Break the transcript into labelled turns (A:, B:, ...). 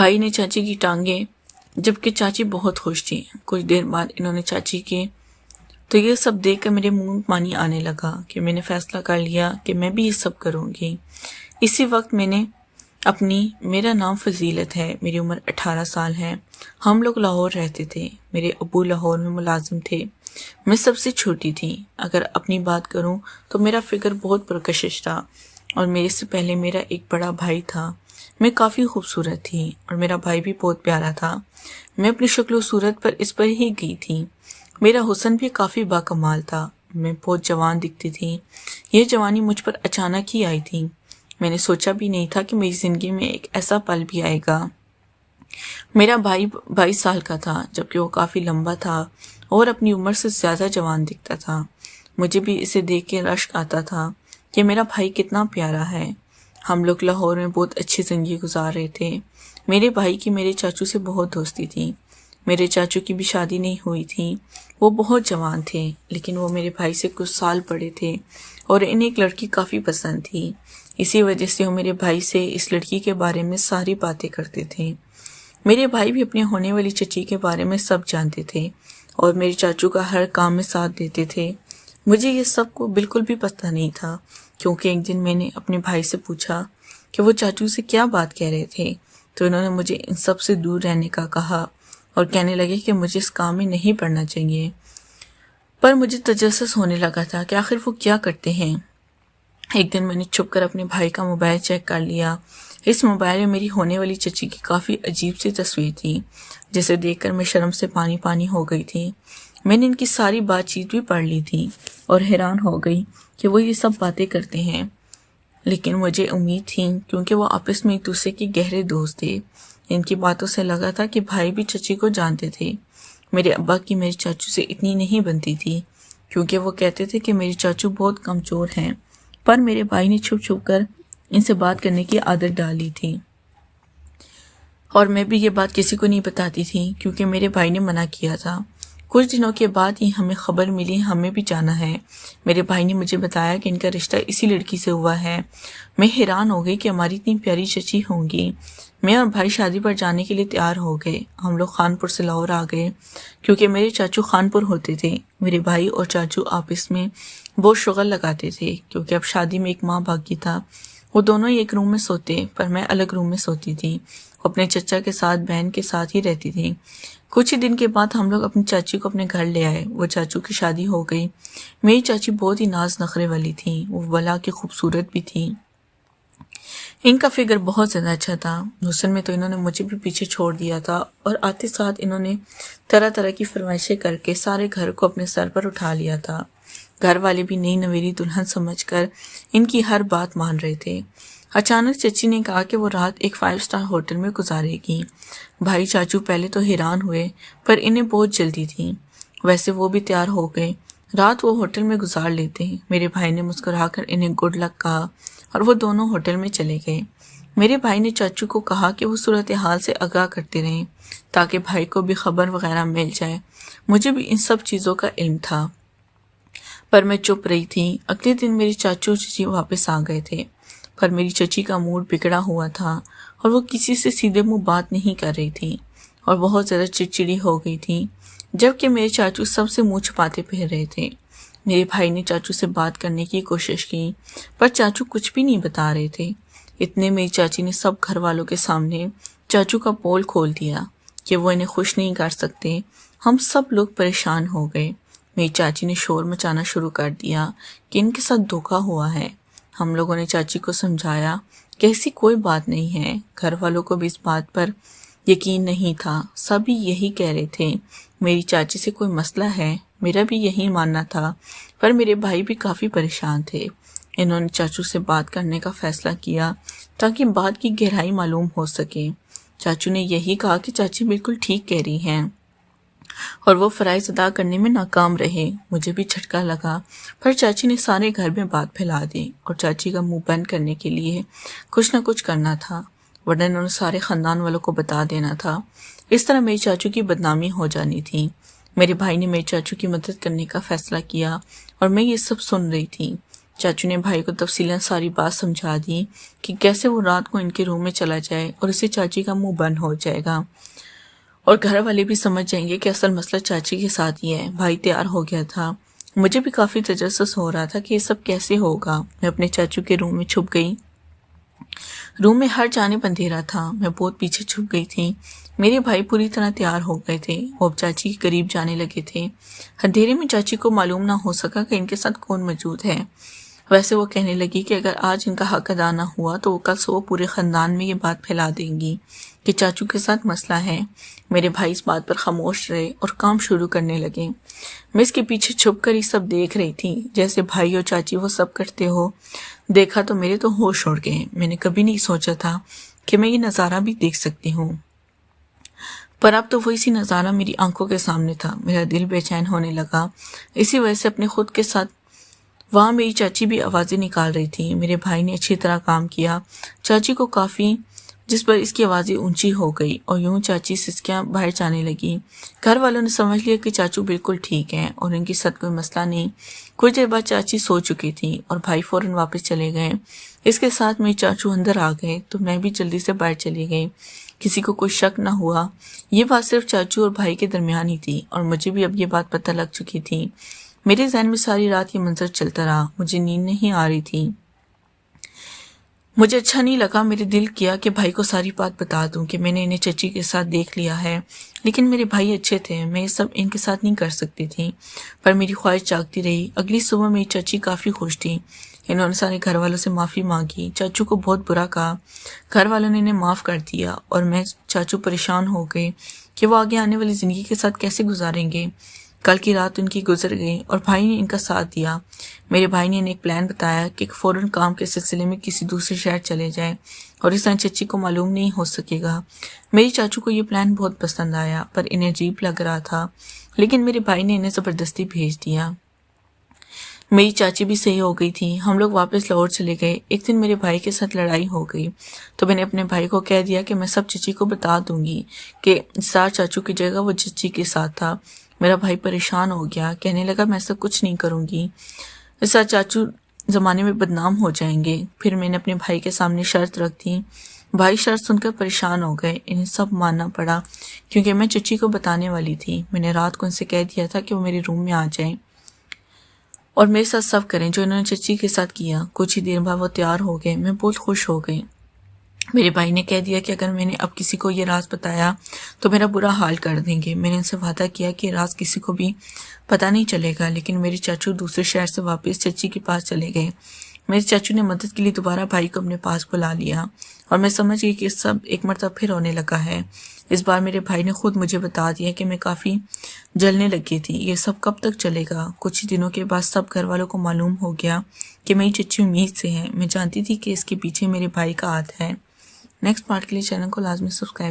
A: भाई ने चाची की टांगे, जबकि चाची बहुत खुश थी। कुछ देर बाद इन्होंने चाची के, तो ये सब देखकर मेरे मुंह में पानी आने लगा कि मैंने फैसला कर लिया कि मैं भी ये सब करूँगी। इसी वक्त मेरा नाम फजीलत है, मेरी उम्र 18 साल है। हम लोग लाहौर रहते थे। मेरे अब्बू लाहौर में मुलाजिम थे। मैं सबसे छोटी थी। अगर अपनी बात करूं तो मेरा फिक्र बहुत पुरकशिश था और मेरे से पहले मेरा एक बड़ा भाई था। मैं काफ़ी खूबसूरत थी और मेरा भाई भी बहुत प्यारा था। मैं अपनी शक्ल सूरत पर इस पर ही गई थी। मेरा हुस्न भी काफ़ी बाकमाल था। मैं बहुत जवान दिखती थी। ये जवानी मुझ पर अचानक ही आई थी। मैंने सोचा भी नहीं था कि मेरी ज़िंदगी में एक ऐसा पल भी आएगा। मेरा भाई 22 साल का था, जबकि वो काफ़ी लंबा था और अपनी उम्र से ज़्यादा जवान दिखता था। मुझे भी इसे देख के रश्क आता था कि मेरा भाई कितना प्यारा है। हम लोग लाहौर में बहुत अच्छी ज़िंदगी गुजार रहे थे। मेरे भाई की मेरे चाचू से बहुत दोस्ती थी। मेरे चाचू की भी शादी नहीं हुई थी। वो बहुत जवान थे, लेकिन वो मेरे भाई से कुछ साल बड़े थे और इन्हें एक लड़की काफ़ी पसंद थी। इसी वजह से वो मेरे भाई से इस लड़की के बारे में सारी बातें करते थे। मेरे भाई भी अपने होने वाली चची के बारे में सब जानते थे और मेरे चाचू का हर काम में साथ देते थे। मुझे ये सब को बिल्कुल भी पता नहीं था, क्योंकि एक दिन मैंने अपने भाई से पूछा कि वो चाचू से क्या बात कह रहे थे, तो इन्होंने मुझे इन सब से दूर रहने का कहा और कहने लगे कि मुझे इस काम में नहीं पड़ना चाहिए। पर मुझे तजस्सुस होने लगा था कि आखिर वो क्या करते हैं। एक दिन मैंने छुप कर अपने भाई का मोबाइल चेक कर लिया। इस मोबाइल में मेरी होने वाली चची की काफ़ी अजीब सी तस्वीर थी, जिसे देखकर मैं शर्म से पानी पानी हो गई थी। मैंने इनकी सारी बातचीत भी पढ़ ली थी और हैरान हो गई कि वो ये सब बातें करते हैं, लेकिन मुझे उम्मीद थी क्योंकि वो आपस में एक दूसरे के गहरे दोस्त थे। इनकी बातों से लगा था कि भाई भी चची को जानते थे। मेरे अब्बा की मेरे चाचू से इतनी नहीं बनती थी, क्योंकि वो कहते थे कि मेरे चाचू बहुत कमज़ोर हैं, पर मेरे भाई ने छुप छुप कर इनसे बात करने की आदत डाली थी और मैं भी ये बात किसी को नहीं बताती थी, क्योंकि मेरे भाई ने मना किया था। कुछ दिनों के बाद ही हमें खबर मिली हमें भी जाना है। मेरे भाई ने मुझे बताया कि इनका रिश्ता इसी लड़की से हुआ है। मैं हैरान हो गई कि हमारी इतनी प्यारी चची होंगी। मैं और भाई शादी पर जाने के लिए तैयार हो गए। हम लोग खानपुर से लाहौर आ गए, क्योंकि मेरे चाचू खानपुर होते थे। मेरे भाई और चाचू आपस में बहुत शुगल लगाते थे, क्योंकि अब शादी में एक माँ बाकी था। वो दोनों ही एक रूम में सोते, पर मैं अलग रूम में सोती थी। अपने चचा के साथ बहन के साथ ही रहती थी। कुछ ही दिन के बाद हम लोग अपनी चाची को अपने घर ले आए। वो चाचू की शादी हो गई। मेरी चाची बहुत ही नाज नखरे वाली थी। वो भला की खूबसूरत भी थी। इनका फिगर बहुत ज़्यादा अच्छा था। हुस्न में तो इन्होंने मुझे भी पीछे छोड़ दिया था और आते साथ इन्होंने तरह तरह की फरमाइशें करके सारे घर को अपने सर पर उठा लिया था। घर वाले भी नई नवेली दुल्हन समझकर इनकी हर बात मान रहे थे। अचानक चची ने कहा कि वो रात एक 5 स्टार होटल में गुजारेगी। भाई चाचू पहले तो हैरान हुए, पर इन्हें बहुत जल्दी थी। वैसे वो भी तैयार हो गए। रात वो होटल में गुजार लेते हैं। मेरे भाई ने मुस्कुराकर इन्हें गुड लक कहा और वो दोनों होटल में चले गए। मेरे भाई ने चाचू को कहा कि वो सूरत हाल से आगाह करते रहें, ताकि भाई को भी खबर वगैरह मिल जाए। मुझे भी इन सब चीज़ों का इल्म था, पर मैं चुप रही थी। अगले दिन मेरे चाचू चची वापस आ गए थे, पर मेरी चची का मूड बिगड़ा हुआ था और वो किसी से सीधे मुंह बात नहीं कर रही थी और बहुत ज़्यादा चिड़चिड़ी हो गई थी, जबकि मेरे चाचू सबसे मुंह छुपाते फिर रहे थे। मेरे भाई ने चाचू से बात करने की कोशिश की, पर चाचू कुछ भी नहीं बता रहे थे। इतने मेरी चाची ने सब घर वालों के सामने चाचू का पोल खोल दिया कि वो इन्हें खुश नहीं कर सकते। हम सब लोग परेशान हो गए। मेरी चाची ने शोर मचाना शुरू कर दिया कि इनके साथ धोखा हुआ है। हम लोगों ने चाची को समझाया कि ऐसी कोई बात नहीं है। घर वालों को भी इस बात पर यकीन नहीं था। सभी यही कह रहे थे मेरी चाची से कोई मसला है। मेरा भी यही मानना था, पर मेरे भाई भी काफ़ी परेशान थे। इन्होंने चाचू से बात करने का फैसला किया ताकि बात की गहराई मालूम हो सके। चाचू ने यही कहा कि चाची बिल्कुल ठीक कह रही हैं और वो फ़राइज़ अदा करने में नाकाम रहे। मुझे भी झटका लगा, पर चाची ने सारे घर में बात फैला दी और चाची का मुंह बंद करने के लिए कुछ न कुछ करना था, वरना उन्होंने सारे ख़ानदान वालों को बता देना था। इस तरह मेरी चाचू की बदनामी हो जानी थी। मेरे भाई ने मेरे चाचू की मदद करने का फ़ैसला किया और मैं ये सब सुन रही थी। चाचू ने भाई को तफसीलन सारी बात समझा दी कि कैसे वो रात को इनके रूम में चला जाए और इससे चाची का मुंह बंद हो जाएगा और घर वाले भी समझ जाएंगे कि असल मसला चाची के साथ ही है। भाई तैयार हो गया था। मुझे भी काफ़ी तजस्सुस हो रहा था कि ये सब कैसे होगा। मैं अपने चाचू के रूम में छुप गई। रूम में हर जानिब अंधेरा था। मैं बहुत पीछे छुप गई थी। मेरे भाई पूरी तरह तैयार हो गए थे। वो अब चाची के करीब जाने लगे थे। अंधेरे में चाची को मालूम ना हो सका कि इनके साथ कौन मौजूद है। वैसे वो कहने लगी कि अगर आज इनका हक अदा ना हुआ तो वो कल सुबह पूरे ख़ानदान में ये बात फैला देंगी कि चाचू के साथ मसला है। मेरे भाई इस बात पर खामोश रहे और काम शुरू करने लगे। मैं इसके पीछे छुप कर ये सब देख रही थी, जैसे भाई और चाची वो सब करते हो। देखा तो मेरे तो होश उड़ गए। मैंने कभी नहीं सोचा था कि मैं ये नज़ारा भी देख सकती हूँ, पर अब तो वही सी नज़ारा मेरी आंखों के सामने था। मेरा दिल बेचैन होने लगा। इसी वजह से अपने खुद के साथ वहाँ मेरी चाची भी आवाज़ें निकाल रही थी। मेरे भाई ने अच्छी तरह काम किया। चाची को काफ़ी, जिस पर इसकी आवाज़ें ऊंची हो गई और यूं चाची सिसकियाँ बाहर जाने लगी। घर वालों ने समझ लिया कि चाचू बिल्कुल ठीक हैं और इनके साथ कोई मसला नहीं। कुछ देर बाद चाची सो चुकी थी और भाई फ़ौरन वापस चले गए। इसके साथ मेरे चाचू अंदर आ गए तो मैं भी जल्दी से बाहर चली गई। किसी को कोई शक न हुआ। ये बात सिर्फ चाचू और भाई के दरमियान ही थी और मुझे भी अब ये बात पता लग चुकी थी। मेरे जहन में सारी रात ये मंजर चलता रहा। मुझे नींद नहीं आ रही थी। मुझे अच्छा नहीं लगा। मेरे दिल किया कि भाई को सारी बात बता दूं कि मैंने इन्हें चची के साथ देख लिया है, लेकिन मेरे भाई अच्छे थे। मैं ये सब इनके साथ नहीं कर सकती थी, पर मेरी ख्वाहिश जागती रही। अगली सुबह मेरी चाची काफ़ी खुश थी। इन्होंने सारे घर वालों से माफ़ी मांगी। चाचू को बहुत बुरा कहा। घर वालों ने इन्हें माफ़ कर दिया और मैं चाचू परेशान हो गए कि वो आगे आने वाली ज़िंदगी के साथ कैसे गुजारेंगे। कल की रात उनकी गुजर गई और भाई ने इनका साथ दिया। मेरे भाई ने इन्हें एक प्लान बताया कि फ़ौरन काम के सिलसिले में किसी दूसरे शहर चले जाएं और इस तरह चची को मालूम नहीं हो सकेगा। मेरी चाचू को ये प्लान बहुत पसंद आया, पर इन्हें अजीब लग रहा था, लेकिन मेरे भाई ने इन्हें ज़बरदस्ती भेज दिया। मेरी चाची भी सही हो गई थी। हम लोग वापस लाहौर चले गए। एक दिन मेरे भाई के साथ लड़ाई हो गई तो मैंने अपने भाई को कह दिया कि मैं सब चची को बता दूंगी कि सार चाचू की जगह वो चची के साथ था। मेरा भाई परेशान हो गया, कहने लगा मैं ऐसा कुछ नहीं करूंगी, ऐसा चाचू ज़माने में बदनाम हो जाएंगे। फिर मैंने अपने भाई के सामने शर्त रख दी। भाई शर्त सुनकर परेशान हो गए। इन्हें सब मानना पड़ा क्योंकि मैं चची को बताने वाली थी। मैंने रात को उनसे कह दिया था कि वो मेरे रूम में आ जाएं और मेरे साथ सब करें जो इन्होंने चची के साथ किया। कुछ ही देर बाद वो तैयार हो गए। मैं बहुत खुश हो गई। मेरे भाई ने कह दिया कि अगर मैंने अब किसी को ये राज बताया तो मेरा बुरा हाल कर देंगे। मैंने उनसे वादा किया कि राज किसी को भी पता नहीं चलेगा, लेकिन मेरे चाचू दूसरे शहर से वापस चची के पास चले गए। मेरे चाचू ने मदद के लिए दोबारा भाई को अपने पास बुला लिया और मैं समझ गई कि सब एक मरतबा फिर होने लगा है। इस बार मेरे भाई ने खुद मुझे बता दिया कि मैं काफ़ी जलने लगी थी। ये सब कब तक चलेगा? कुछ ही दिनों के बाद सब घर वालों को मालूम हो गया कि मेरी चची उम्मीद से है। मैं जानती थी कि इसके पीछे मेरे भाई का हाथ है। नेक्स्ट पार्ट के लिए चैनल को लाजमी सब्सक्राइब